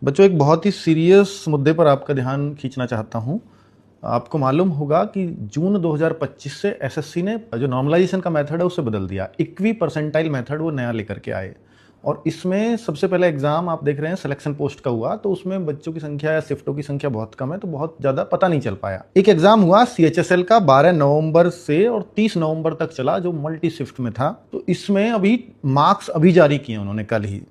बच्चों, एक बहुत ही सीरियस मुद्दे पर आपका ध्यान खींचना चाहता हूं। आपको मालूम होगा कि जून 2025 से एसएससी ने जो नॉर्मलाइजेशन का मेथड है उसे बदल दिया। इक्वी परसेंटाइल मेथड वो नया लेकर के आए और इसमें सबसे पहले एग्जाम आप देख रहे हैं सिलेक्शन पोस्ट का हुआ, तो उसमें बच्चों की संख्या या शिफ्टों की संख्या बहुत कम है, तो बहुत ज़्यादा पता नहीं चल पाया। एक एग्जाम हुआ सीएचएसएल का 12 नवंबर से और 30 नवंबर तक चला, जो मल्टी शिफ्ट में था। तो इसमें अभी मार्क्स अभी जारी किए उन्होंने कल ही।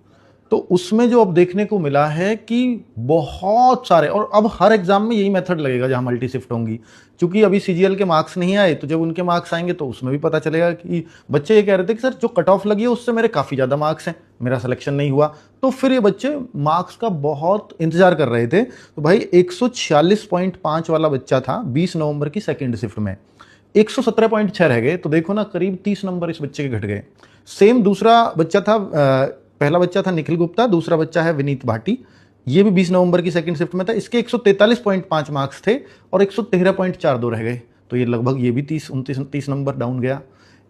तो उसमें जो अब देखने को मिला है कि बहुत सारे, और अब हर एग्जाम में यही मेथड लगेगा जहां मल्टी शिफ्ट होंगी। क्योंकि अभी सीजीएल के मार्क्स नहीं आए, तो जब उनके मार्क्स आएंगे तो उसमें भी पता चलेगा कि बच्चे ये कह रहे थे कि सर जो कट ऑफ लगी है उससे मेरे काफी ज्यादा मार्क्स हैं, मेरा सिलेक्शन नहीं हुआ। तो फिर ये बच्चे मार्क्स का बहुत इंतजार कर रहे थे। तो भाई 146.5 वाला बच्चा था 20 नवंबर की सेकेंड शिफ्ट में, 117.6 रह गए। तो देखो ना, करीब 30 नंबर इस बच्चे के घट गए। सेम दूसरा बच्चा था, पहला बच्चा था निखिल गुप्ता, दूसरा बच्चा है विनीत भाटी। ये भी 20 नवंबर की सेकंड शिफ्ट में था। इसके 143.5 मार्क्स थे और 113.42 रह गए। तो ये लगभग ये भी 30 नंबर डाउन गया।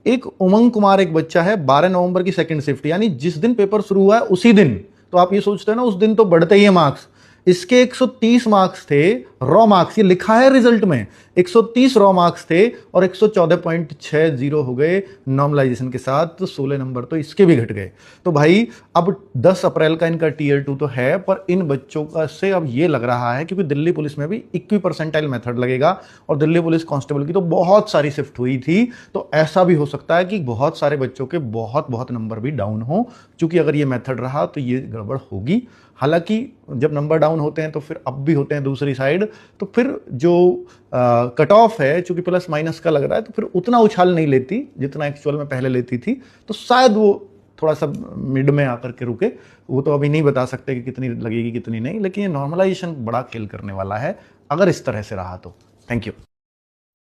एक उमंग कुमार एक बच्चा है, 12 नवंबर की सेकंड शिफ्ट, यानी जिस दिन पेपर शुरू हुआ है उसी दिन। तो आप ये सोचते हैं ना, उस दिन तो बढ़ते ही है मार्क्स। इसके 130 मार्क्स थे रॉ मार्क्स, ये लिखा है रिजल्ट में, 130 रॉ मार्क्स थे और 114.60 हो गए नॉर्मलाइजेशन के साथ। तो 16 नंबर तो इसके भी घट गए। तो भाई अब 10 अप्रैल का इनका टीयर 2 तो है, पर इन बच्चों का से अब ये लग रहा है, क्योंकि दिल्ली पुलिस में भी इक्वी परसेंटाइल मेथड लगेगा और दिल्ली पुलिस कांस्टेबल की तो बहुत सारी शिफ्ट हुई थी। तो ऐसा भी हो सकता है कि बहुत सारे बच्चों के बहुत बहुत नंबर भी डाउन हो, क्योंकि अगर ये मेथड रहा तो ये गड़बड़ होगी। हालांकि जब नंबर डाउन होते हैं तो फिर अप भी होते हैं दूसरी साइड, तो फिर जो कट ऑफ है, चूंकि प्लस माइनस का लग रहा है, तो फिर उतना उछाल नहीं लेती जितना एक्चुअल में पहले लेती थी। तो शायद वो थोड़ा सा मिड में आकर के रुके। वो तो अभी नहीं बता सकते कि कितनी लगेगी कितनी नहीं, लेकिन ये नॉर्मलाइजेशन बड़ा खेल करने वाला है अगर इस तरह से रहा तो। Thank you.